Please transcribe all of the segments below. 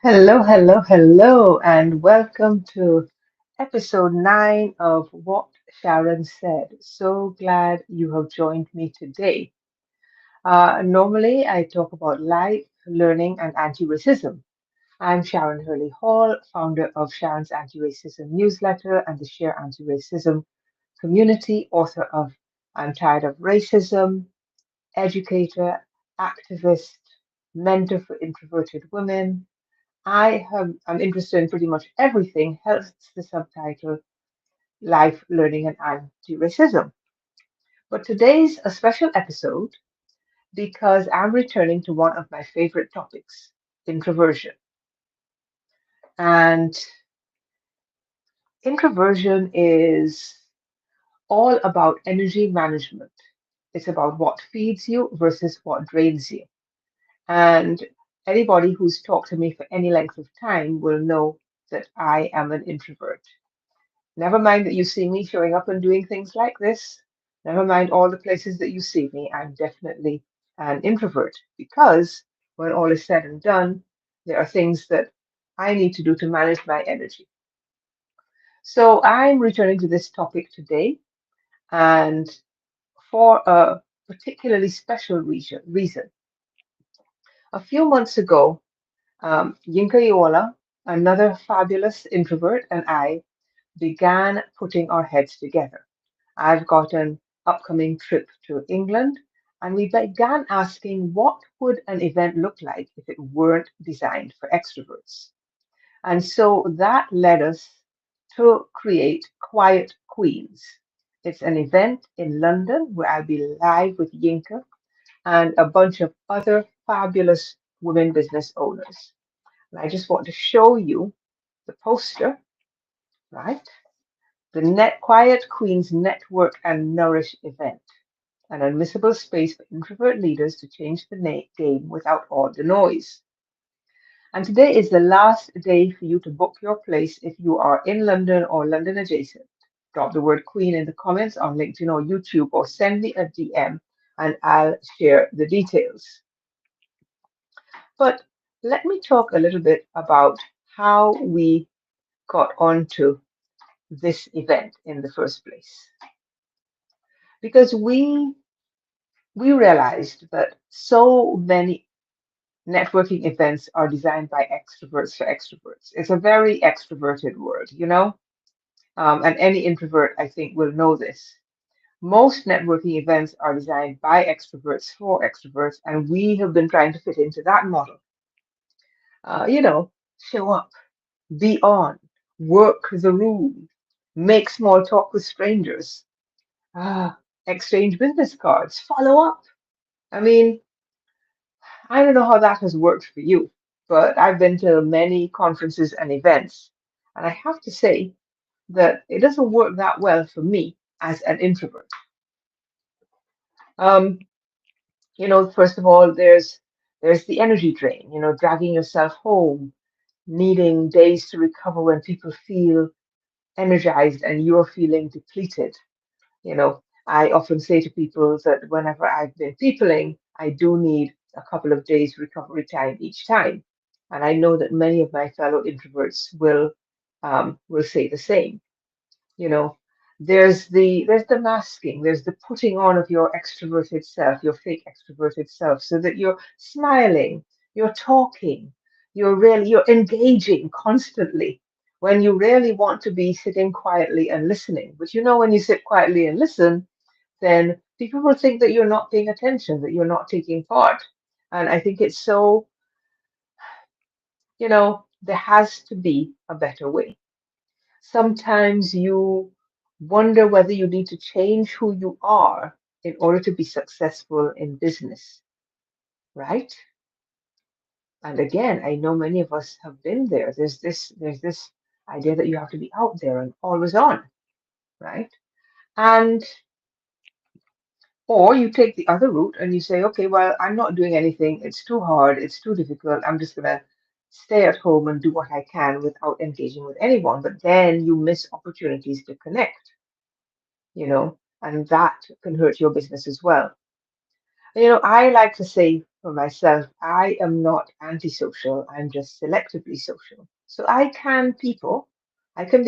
Hello, hello, hello, and welcome to episode 9 of What Sharon Said. So glad you have joined me today. Normally, I talk about life, learning, and anti racism. I'm Sharon Hurley Hall, founder of Sharon's Anti Racism newsletter and the Share Anti Racism community, author of I'm Tired of Racism, educator, activist, mentor for introverted women. I'm interested in pretty much everything, hence the subtitle Life, Learning, and Anti-Racism. But today's a special episode because I'm returning to one of my favorite topics, introversion. And introversion is all about energy management. It's about what feeds you versus what drains you. And anybody who's talked to me for any length of time will know that I am an introvert. Never mind that you see me showing up and doing things like this. Never mind all the places that you see me. I'm definitely an introvert because when all is said and done, there are things that I need to do to manage my energy. So I'm returning to this topic today and for a particularly special reason. A few months ago, Yinka Yola, another fabulous introvert, and I began putting our heads together. I've got an upcoming trip to England, and we began asking what would an event look like if it weren't designed for extroverts. And so that led us to create Quiet Queens. It's an event in London where I'll be live with Yinka and a bunch of other fabulous women business owners. And I just want to show you the poster, right? The Net Quiet Queens Network and Nourish event, an unmissable space for introvert leaders to change the game without all the noise. And today is the last day for you to book your place if you are in London or London adjacent. Drop the word Queen in the comments on LinkedIn or YouTube or send me a DM and I'll share the details. But let me talk a little bit about how we got onto this event in the first place. Because we realized that so many networking events are designed by extroverts for extroverts. It's a very extroverted world, you know? And any introvert, I think, will know this. Most networking events are designed by extroverts for extroverts, and we have been trying to fit into that model. You know, show up, be on, work the room, make small talk with strangers, exchange business cards, follow up. I mean, I don't know how that has worked for you, but I've been to many conferences and events, and I have to say that it doesn't work that well for me as an introvert. Um, first of all, there's the energy drain, dragging yourself home, needing days to recover when people feel energized and you're feeling depleted. I often say to people that whenever I've been peopling, I do need a couple of days recovery time each time. And I know that many of my fellow introverts will say the same. You know, there's the masking, there's the putting on of your extroverted self, your fake extroverted self, so that you're smiling, you're talking, you're engaging constantly when you really want to be sitting quietly and listening. But when you sit quietly and listen, then people will think that you're not paying attention, that you're not taking part. And I think it's so, there has to be a better way. Sometimes you wonder whether you need to change who you are in order to be successful in business, right? And again, I know many of us have been there. There's this idea that you have to be out there and always on, right? And or you take the other route and you say, okay, well, I'm not doing anything. It's too hard. It's too difficult. I'm just gonna stay at home and do what I can without engaging with anyone. But then you miss opportunities to connect, and that can hurt your business as well. I like to say for myself, I am not antisocial, I'm just selectively social. So I can be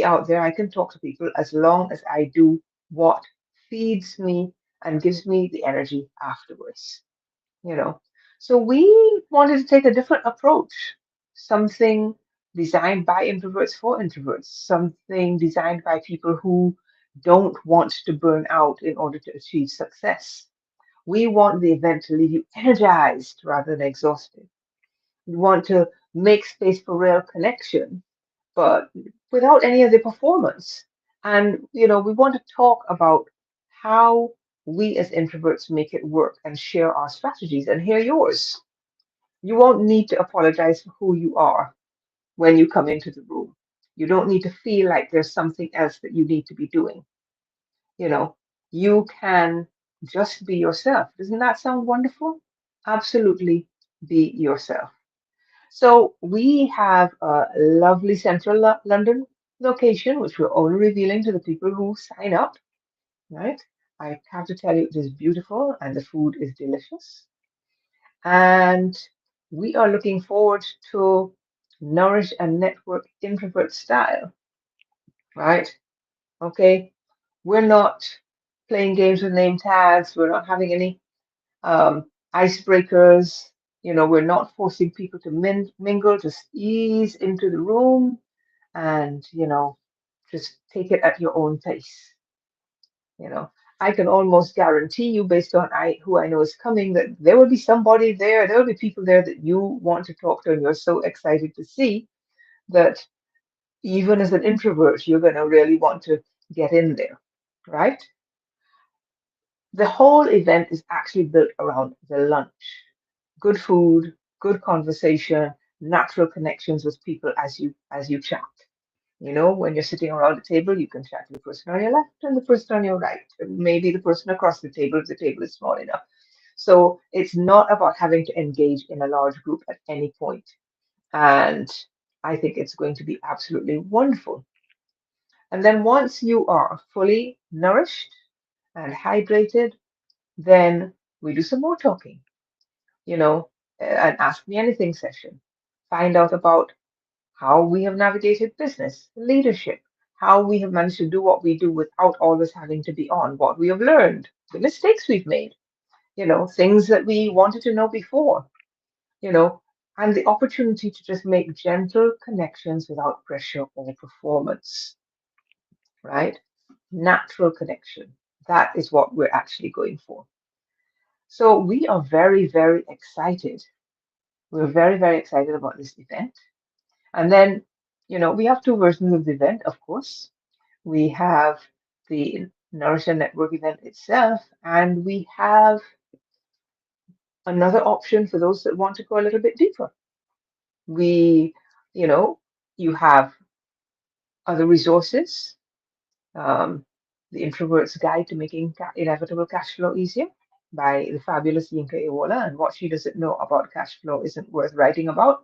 out there, I can talk to people as long as I do what feeds me and gives me the energy afterwards, you know. So we wanted to take a different approach, something designed by introverts for introverts, something designed by people who don't want to burn out in order to achieve success. We want the event to leave you energized rather than exhausted. We want to make space for real connection, but without any of the performance. And, we want to talk about how we as introverts make it work and share our strategies and hear yours. You won't need to apologize for who you are when you come into the room. You don't need to feel like there's something else that you need to be doing. You know, you can just be yourself. Doesn't that sound wonderful? Absolutely be yourself. So we have a lovely central London location, which we're only revealing to the people who sign up, right? I have to tell you, it is beautiful and the food is delicious. And we are looking forward to nourish and network introvert style, right? Okay. We're not playing games with name tags. We're not having any icebreakers. We're not forcing people to mingle, just ease into the room and, just take it at your own pace. You know, I can almost guarantee you, based on who I know is coming, that there will be somebody there, there will be people there that you want to talk to, and you're so excited to see that even as an introvert, you're going to really want to get in there, right? The whole event is actually built around the lunch. Good food, good conversation, natural connections with people as you chat. When you're sitting around a table, you can chat to the person on your left and the person on your right, and maybe the person across the table if the table is small enough. So it's not about having to engage in a large group at any point. And I think it's going to be absolutely wonderful. And then once you are fully nourished and hydrated, then we do some more talking, an Ask Me Anything session. Find out about how we have navigated business, leadership, how we have managed to do what we do without always having to be on, what we have learned, the mistakes we've made, things that we wanted to know before, you know, and the opportunity to just make gentle connections without pressure or performance, right? Natural connection. That is what we're actually going for. So we are very, very excited. We're very, very excited about this event. And then, we have two versions of the event, of course. We have the Nourish and Network event itself, and we have another option for those that want to go a little bit deeper. We, you know, you have other resources, um, the Introvert's Guide to Making Inevitable Cash Flow Easier by the fabulous Yinka Iwola, and what she doesn't know about cash flow isn't worth writing about.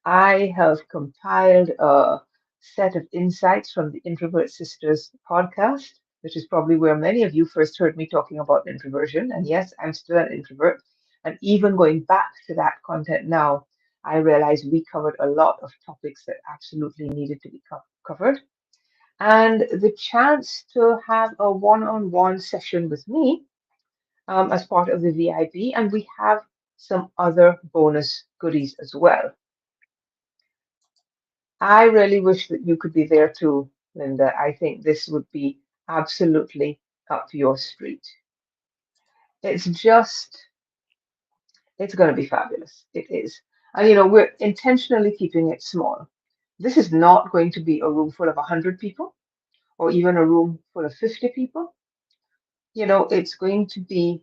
I have compiled a set of insights from the Introvert Sisters podcast, which is probably where many of you first heard me talking about introversion. And yes, I'm still an introvert. And even going back to that content now, I realize we covered a lot of topics that absolutely needed to be covered. And the chance to have a one-on-one session with me as part of the VIP, and we have some other bonus goodies as well. I really wish that you could be there too, Linda. I think this would be absolutely up your street. It's just, it's going to be fabulous. It is. And, we're intentionally keeping it small. This is not going to be a room full of 100 people or even a room full of 50 people. It's going to be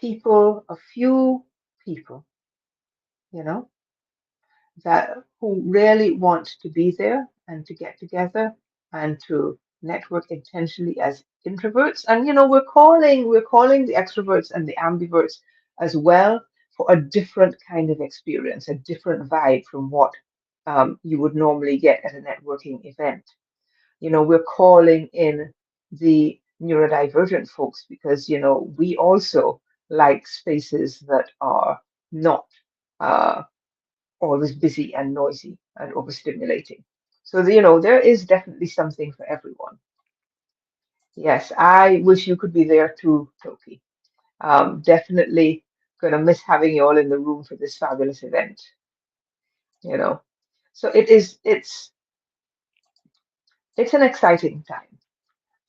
people, a few people, you know, that who really want to be there and to get together and to network intentionally as introverts. And we're calling the extroverts and the ambiverts as well for a different kind of experience, a different vibe from what you would normally get at a networking event. We're calling in the neurodivergent folks because we also like spaces that are not uh, always busy and noisy and overstimulating. So, there is definitely something for everyone. Yes, I wish you could be there too, Toki. Definitely gonna miss having you all in the room for this fabulous event, you know. So it's an exciting time.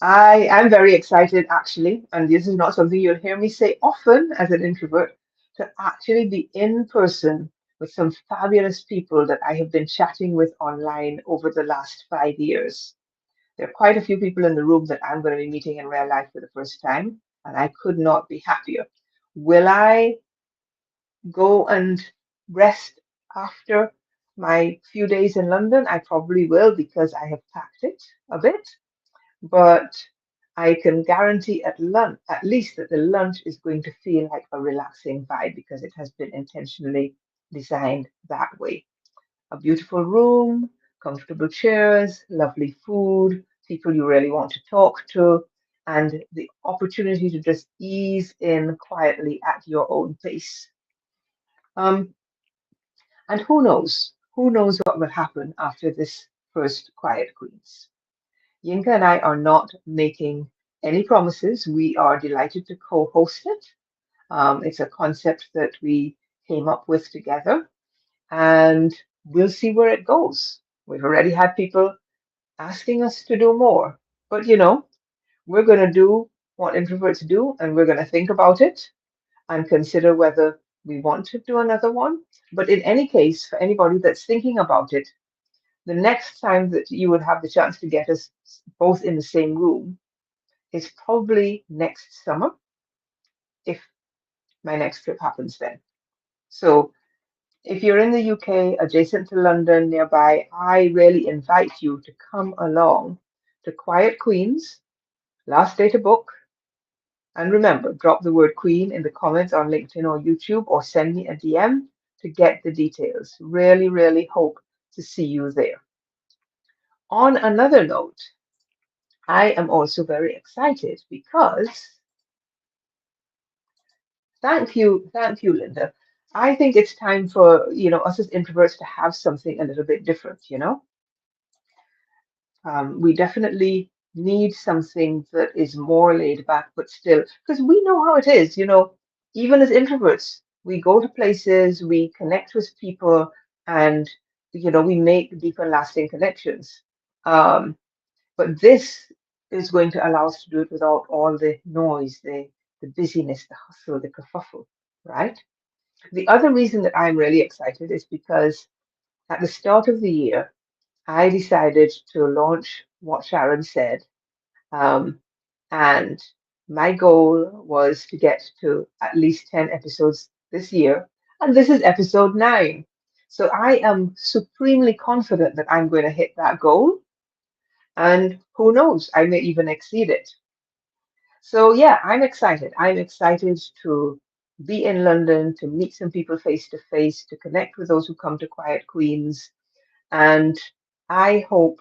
I am very excited actually, and this is not something you'll hear me say often as an introvert, to actually be in person with some fabulous people that I have been chatting with online over the last 5 years. There are quite a few people in the room that I'm going to be meeting in real life for the first time, and I could not be happier. Will I go and rest after my few days in London? I probably will because I have packed it a bit, but I can guarantee at least that the lunch is going to feel like a relaxing vibe because it has been intentionally designed that way. A beautiful room, comfortable chairs, lovely food, people you really want to talk to, and the opportunity to just ease in quietly at your own pace. Um, and who knows? Who knows what will happen after this first Quiet Queens? Yinka and I are not making any promises. We are delighted to co host it. It's a concept that we came up with together, and we'll see where it goes. We've already had people asking us to do more, but we're going to do what introverts do, and we're going to think about it and consider whether we want to do another one. But in any case, for anybody that's thinking about it, the next time that you would have the chance to get us both in the same room is probably next summer if my next trip happens then. So if you're in the UK, adjacent to London, nearby, I really invite you to come along to Quiet Queens, last day to book. And remember, drop the word Queen in the comments on LinkedIn or YouTube or send me a DM to get the details. Really, really hope to see you there. On another note, I am also very excited because thank you, Linda. I think it's time for, us as introverts to have something a little bit different. We definitely need something that is more laid back, but still, because we know how it is. Even as introverts, we go to places, we connect with people, and, we make deep and lasting connections. Um, but this is going to allow us to do it without all the noise, the busyness, the hustle, the kerfuffle, right? The other reason that I'm really excited is because at the start of the year, I decided to launch what Sharon said. Um, and my goal was to get to at least 10 episodes this year. And this is episode 9. So I am supremely confident that I'm going to hit that goal. And who knows, I may even exceed it. So yeah, I'm excited. I'm excited to be in London, to meet some people face to face, to connect with those who come to Quiet Queens. And I hope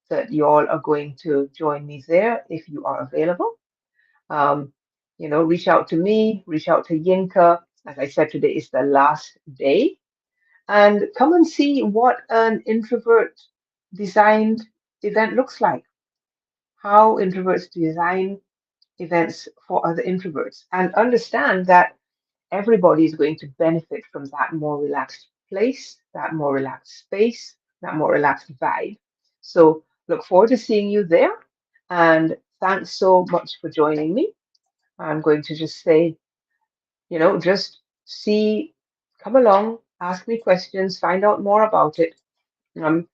that you all are going to join me there if you are available. Um, reach out to me, reach out to Yinka. As I said, today is the last day. And come and see what an introvert designed event looks like, how introverts design events for other introverts, and understand that everybody is going to benefit from that more relaxed place, that more relaxed space, that more relaxed vibe. So look forward to seeing you there. And thanks so much for joining me. I'm going to just say, just see, come along, ask me questions, find out more about it. Um,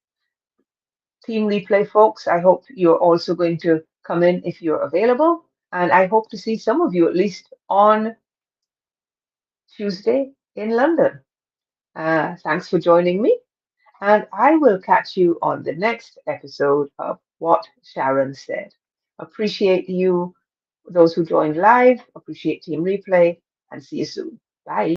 Team replay folks, I hope you're also going to come in if you're available. And I hope to see some of you at least on Tuesday in London. Thanks for joining me, and I will catch you on the next episode of What Sharon Said. Appreciate you, those who joined live, appreciate Team Replay, and see you soon. Bye.